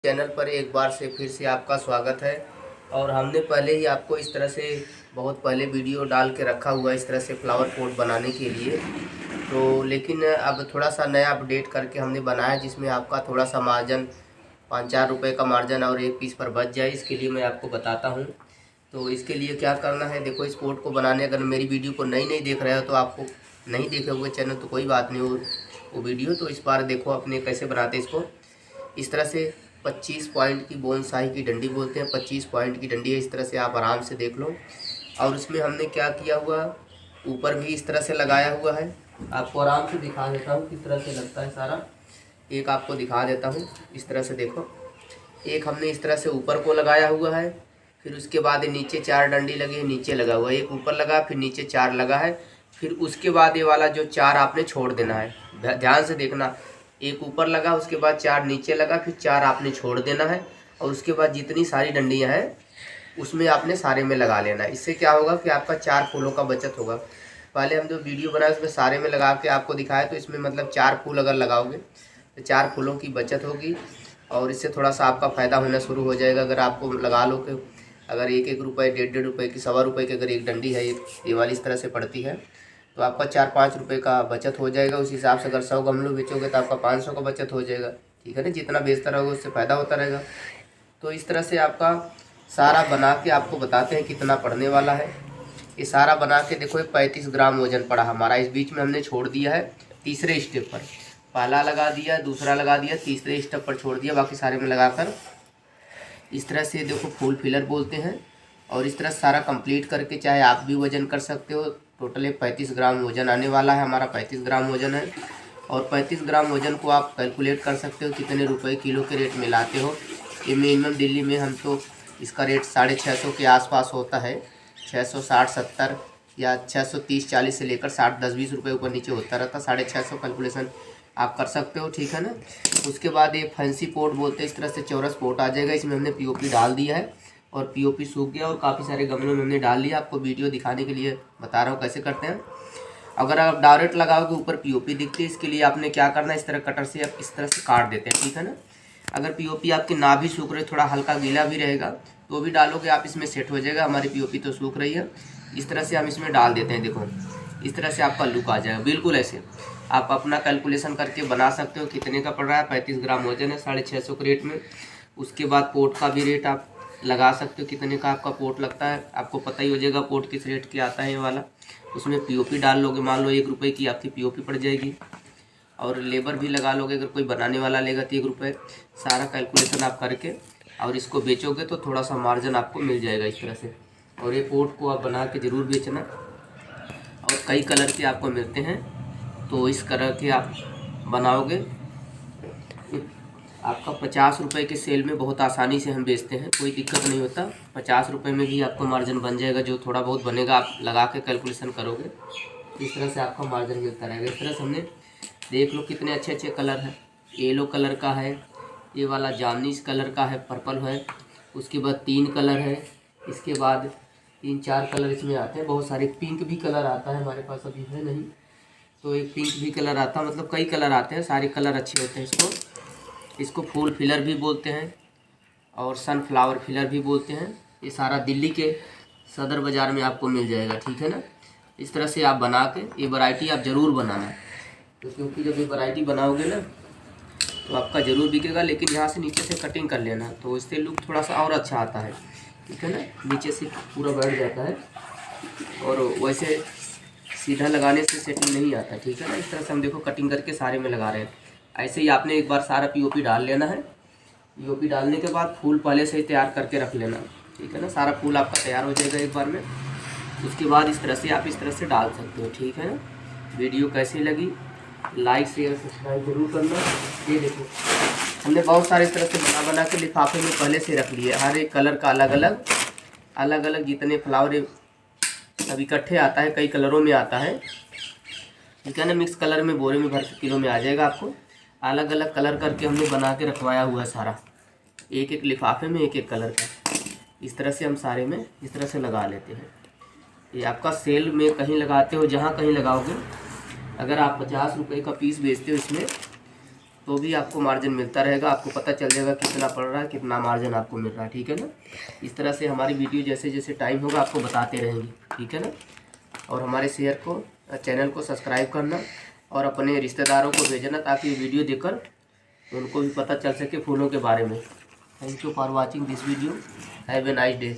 Channel पर एक बार से फिर से आपका स्वागत है। और हमने पहले ही आपको इस तरह से बहुत पहले वीडियो डाल के रखा हुआ है इस तरह से फ्लावर पॉट बनाने के लिए। तो लेकिन अब थोड़ा सा नया अपडेट करके हमने बनाया जिसमें आपका थोड़ा सा मार्जिन 5-4 रुपये का मार्जिन और एक पीस पर बच जाए, इसके लिए मैं आपको बताता हूँ। तो इसके लिए क्या करना है, देखो इस पॉट को बनाने, अगर मेरी वीडियो को नहीं देख रहे हो तो आपको नहीं देखे हुए चैनल तो कोई बात नहीं, वो वीडियो तो इस बार देखो अपने कैसे बनाते इसको। इस तरह से 25 पॉइंट की बोनसाई की डंडी बोलते हैं, 25 पॉइंट की डंडी है। इस तरह से आप आराम से देख लो। और उसमें हमने क्या किया हुआ, ऊपर भी इस तरह से लगाया हुआ है। आपको आराम से दिखा देता हूँ किस तरह से लगता है सारा। एक आपको दिखा देता हूँ, इस तरह से देखो। एक हमने इस तरह से ऊपर को लगाया हुआ है, फिर उसके बाद नीचे 4 डंडी लगी है, नीचे लगा हुआ है। एक ऊपर लगा, फिर नीचे 4 लगा है, फिर उसके बाद ये वाला जो 4 आपने छोड़ देना है। ध्यान से देखना, एक ऊपर लगा, उसके बाद 4 नीचे लगा, फिर 4 आपने छोड़ देना है। और उसके बाद जितनी सारी डंडियां हैं उसमें आपने सारे में लगा लेना है। इससे क्या होगा कि आपका 4 फूलों का बचत होगा। पहले हम जो वीडियो बनाए उसमें सारे में लगा के आपको दिखाया, तो इसमें मतलब 4 फूल अगर लगाओगे तो 4 फूलों की बचत होगी। और इससे थोड़ा सा आपका फ़ायदा होना शुरू हो जाएगा। अगर आपको लगा लो कि अगर 1-1 रुपये, 1.5 रुपये की, 1.25 रुपये की अगर एक डंडी है, ये वाली इस तरह से पड़ती है, तो आपका 4-5 रुपये का बचत हो जाएगा। उस हिसाब से अगर 100 गमलों बेचोगे तो आपका 500 का बचत हो जाएगा। ठीक है ना, जितना बेचता रहोगे उससे फ़ायदा होता रहेगा। तो इस तरह से आपका सारा बना के आपको बताते हैं कितना पड़ने वाला है। ये सारा बना के देखो, 35 ग्राम वजन पड़ा हमारा। इस बीच में हमने छोड़ दिया है तीसरे स्टेप पर। पहला लगा दिया, दूसरा लगा दिया, तीसरे स्टेप पर छोड़ दिया, बाकी सारे में लगाकर इस तरह से देखो फुल फिलर बोलते हैं। और इस तरह सारा कंप्लीट करके चाहे आप भी वज़न कर सकते हो। टोटल 35 ग्राम वज़न आने वाला है हमारा, 35 ग्राम वज़न है। और 35 ग्राम वज़न को आप कैलकुलेट कर सकते हो कितने रुपए किलो के रेट में लाते हो। ये मिनिमम दिल्ली में हम तो इसका रेट 650 के आसपास होता है। 660-70 या 630-40 से लेकर 60, 10-20 रुपये ऊपर नीचे होता रहता। 650 कैलकुलेशन आप कर सकते हो, ठीक है ना। उसके बाद ये फैंसी पोट बोलते हैं, इस तरह से चौरस पोट आ जाएगा। इसमें हमने पीओपी डाल दिया है और पीओपी सूख गया और काफ़ी सारे गमलों में हमने डाल लिया। आपको वीडियो दिखाने के लिए बता रहा हूँ कैसे करते हैं। अगर आप डायरेक्ट लगाओगे ऊपर पीओपी दिखती है, इसके लिए आपने क्या करना है, इस तरह कटर से आप इस तरह से काट देते हैं, ठीक है ना। अगर पीओपी आपकी ना भी सूख रही, थोड़ा हल्का गीला भी रहेगा तो भी डालोगे आप, इसमें सेट हो जाएगा। हमारी पीओपी तो सूख रही है, इस तरह से हम इसमें डाल देते हैं। देखो इस तरह से आपका लुक आ जाएगा बिल्कुल ऐसे। आप अपना कैलकुलेशन करके बना सकते हो कितने का पड़ रहा है। 35 ग्राम वजन है, 650 के रेट में। उसके बाद पोट का भी रेट आप लगा सकते हो कितने का आपका पोट लगता है, आपको पता ही हो जाएगा पोट किस रेट की आता है ये वाला। उसमें पीओपी डाल लोगे, मान लो 1 रुपये की आपकी पीओपी पड़ जाएगी। और लेबर भी लगा लोगे, अगर कोई बनाने वाला लेगा तो 1 रुपये। सारा कैलकुलेशन आप करके और इसको बेचोगे तो थोड़ा सा मार्जिन आपको मिल जाएगा इस तरह से। और ये पोट को आप बना के ज़रूर बेचना। और कई कलर के आपको मिलते हैं, तो इस तरह के आप बनाओगे। आपका 50 रुपये के सेल में बहुत आसानी से हम बेचते हैं, कोई दिक्कत नहीं होता। 50 रुपये में भी आपको मार्जिन बन जाएगा। जो थोड़ा बहुत बनेगा आप लगा के कैलकुलेशन करोगे, इस तरह से आपका मार्जिन मिलता रहेगा। इस तरह से हमने देख लो कितने अच्छे अच्छे कलर हैं। येलो कलर का है, ये वाला जामनी कलर का है, पर्पल है। उसके बाद 3 कलर है, इसके बाद 3-4 कलर इसमें आते हैं। बहुत सारे पिंक भी कलर आता है, हमारे पास अभी है नहीं तो एक पिंक भी कलर आता है। मतलब कई कलर आते हैं, सारे कलर अच्छे होते हैं। इसको फूल फिलर भी बोलते हैं और सनफ्लावर फिलर भी बोलते हैं। ये सारा दिल्ली के सदर बाज़ार में आपको मिल जाएगा, ठीक है ना। इस तरह से आप बना के ये वैरायटी आप ज़रूर बनाना, तो क्योंकि जब ये वैरायटी बनाओगे ना तो आपका ज़रूर बिकेगा। लेकिन यहाँ से नीचे से कटिंग कर लेना, तो इससे लुक थोड़ा सा और अच्छा आता है, ठीक है ना। नीचे से पूरा बैठ जाता है और वैसे सीधा लगाने से सेटिंग नहीं आता, ठीक है ना। इस तरह से हम देखो कटिंग करके सारे में लगा रहे हैं। ऐसे ही आपने एक बार सारा पीओपी डाल लेना है। पीओपी डालने के बाद फूल पहले से ही तैयार करके रख लेना, ठीक है ना। सारा फूल आपका तैयार हो जाएगा एक बार में। उसके बाद इस तरह से आप इस तरह से डाल सकते हो, ठीक है ना। वीडियो कैसी लगी, लाइक शेयर सब्सक्राइब जरूर करना। ये देखो हमने बहुत सारे इस तरह से बना के लिफाफे में पहले से रख लिए। हर एक कलर का अलग अलग जितने फ्लावर सब इकट्ठे आता है, कई कलरों में आता है, ठीक है ना। मिक्स कलर में बोरे में भर के किलो में आ जाएगा आपको। अलग अलग कलर करके हमने बना के रखवाया हुआ है सारा, एक एक लिफाफे में एक एक कलर का। इस तरह से हम सारे में इस तरह से लगा लेते हैं। ये आपका सेल में कहीं लगाते हो, जहाँ कहीं लगाओगे। अगर आप 50 रुपये का पीस बेचते हो इसमें, तो भी आपको मार्जिन मिलता रहेगा, आपको पता चल जाएगा कितना पड़ रहा है, कितना मार्जिन आपको मिल रहा है, ठीक है ना। इस तरह से हमारी वीडियो जैसे जैसे टाइम होगा आपको बताते रहेंगे, ठीक है ना। और हमारे चैनल को सब्सक्राइब करना और अपने रिश्तेदारों को भेजना ताकि वीडियो देखकर उनको भी पता चल सके फूलों के बारे में। Thank you for watching this video. Have a nice day.